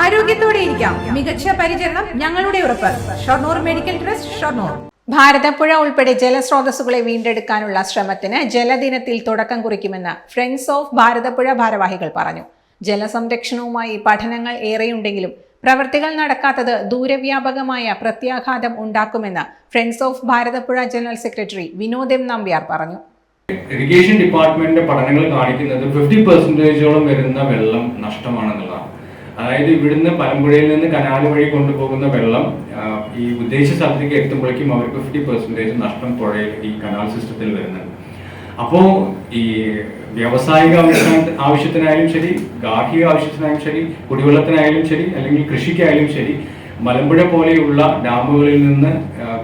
ആരോഗ്യത്തോടെ ഇരിക്കാം. മികച്ച പരിചരണം ഞങ്ങളുടെ ഉറപ്പ്. Shoranur medical trust, Shoranur. ഭാരതപ്പുഴ ഉൾപ്പെടെ ജലസ്രോതസ്സുകളെ വീണ്ടെടുക്കാനുള്ള ശ്രമത്തിന് ജലദിനത്തിൽ തുടക്കം കുറിക്കുമെന്ന് ഫ്രണ്ട്സ് ഓഫ് ഭാരതപ്പുഴ ഭാരവാഹികൾ പറഞ്ഞു. ജലസംരക്ഷണവുമായി പഠനങ്ങൾ ഏറെയുണ്ടെങ്കിലും പ്രവൃത്തികൾ നടക്കാത്തത് ദൂരവ്യാപകമായ പ്രത്യാഘാതം ഉണ്ടാക്കുമെന്ന് friends of Bharathapuzha general secretary Vinod M Nambiar പറഞ്ഞു. ഇറിഗേഷൻ ഡിപ്പാർട്ട്മെന്റിന്റെ പഠനങ്ങൾ കാണിക്കുന്നത് 50% വരുന്ന വെള്ളം നഷ്ടമാണെന്നുള്ളതാണ്. അതായത് ഇവിടുന്ന് പലമ്പുഴയിൽ നിന്ന് കനാല് വഴി കൊണ്ടുപോകുന്ന വെള്ളം ഈ ഉദ്ദേശ സ്ഥലത്തേക്ക് എത്തുമ്പോഴേക്കും അവർക്ക് 50% നഷ്ടം പുഴയിൽ ഈ കനാൽ സിസ്റ്റത്തിൽ വരുന്നുണ്ട്. അപ്പോൾ ഈ വ്യാവസായിക ആവശ്യത്തിനായാലും ശരി, ഗാർഹിക ആവശ്യത്തിനായാലും ശരി, കുടിവെള്ളത്തിനായാലും ശരി, അല്ലെങ്കിൽ കൃഷിക്കായാലും ശരി, മലമ്പുഴ പോലെയുള്ള ഡാമുകളിൽ നിന്ന്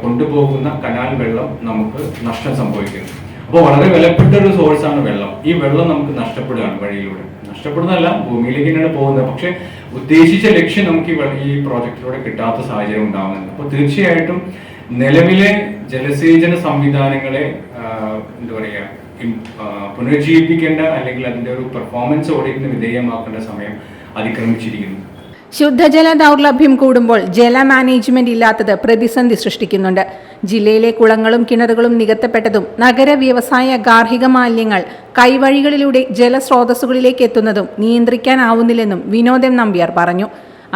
കൊണ്ടുപോകുന്ന കനാൽ വെള്ളം നമുക്ക് നഷ്ടം സംഭവിക്കുന്നു. അപ്പോൾ വളരെ വിലപ്പെട്ട ഒരു സോഴ്സാണ് വെള്ളം. ഈ വെള്ളം നമുക്ക് നഷ്ടപ്പെടുകയാണ് വഴിയിലൂടെ. നഷ്ടപ്പെടുന്നതല്ല, ഭൂമിയിലേക്ക് തന്നെയാണ് പോകുന്നത്. പക്ഷെ ഉദ്ദേശിച്ച ലക്ഷ്യം നമുക്ക് ഈ പ്രോജക്റ്റിലൂടെ കിട്ടാത്ത സാഹചര്യം ഉണ്ടാകുന്നുണ്ട്. അപ്പോൾ തീർച്ചയായിട്ടും നിലവിലെ ജലസേചന സംവിധാനങ്ങളെ എന്താ പറയുക, പുനരുജ്ജീവിപ്പിക്കേണ്ട അല്ലെങ്കിൽ അതിന്റെ ഒരു പെർഫോമൻസ് ഓഡിറ്റിന് വിധേയമാക്കേണ്ട സമയം അതിക്രമിച്ചിരിക്കുന്നു. ശുദ്ധജല ദൗർലഭ്യം കൂടുമ്പോൾ ജല മാനേജ്മെന്റ് ഇല്ലാത്തത് പ്രതിസന്ധി സൃഷ്ടിക്കുന്നുണ്ട്. ജില്ലയിലെ കുളങ്ങളും കിണറുകളും നികത്തപ്പെട്ടതും നഗര വ്യവസായ ഗാർഹിക മാലിന്യങ്ങൾ കൈവഴികളിലൂടെ ജലസ്രോതസ്സുകളിലേക്ക് എത്തുന്നതും നിയന്ത്രിക്കാനാവുന്നില്ലെന്നും വിനോദ് എം നമ്പ്യാർ പറഞ്ഞു.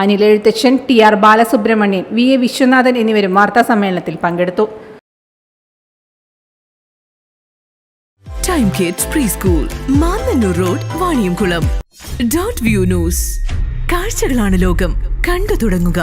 അനിൽ എഴുത്തച്ഛൻ, TR ബാലസുബ്രഹ്മണ്യൻ, VA വിശ്വനാഥൻ എന്നിവരും വാർത്താ സമ്മേളനത്തിൽ പങ്കെടുത്തു. Time kids pre school, Mannannur road, Vaniyamkulam. .view news. കാഴ്ചകളാണ് ലോകം, കണ്ടു തുടങ്ങുക.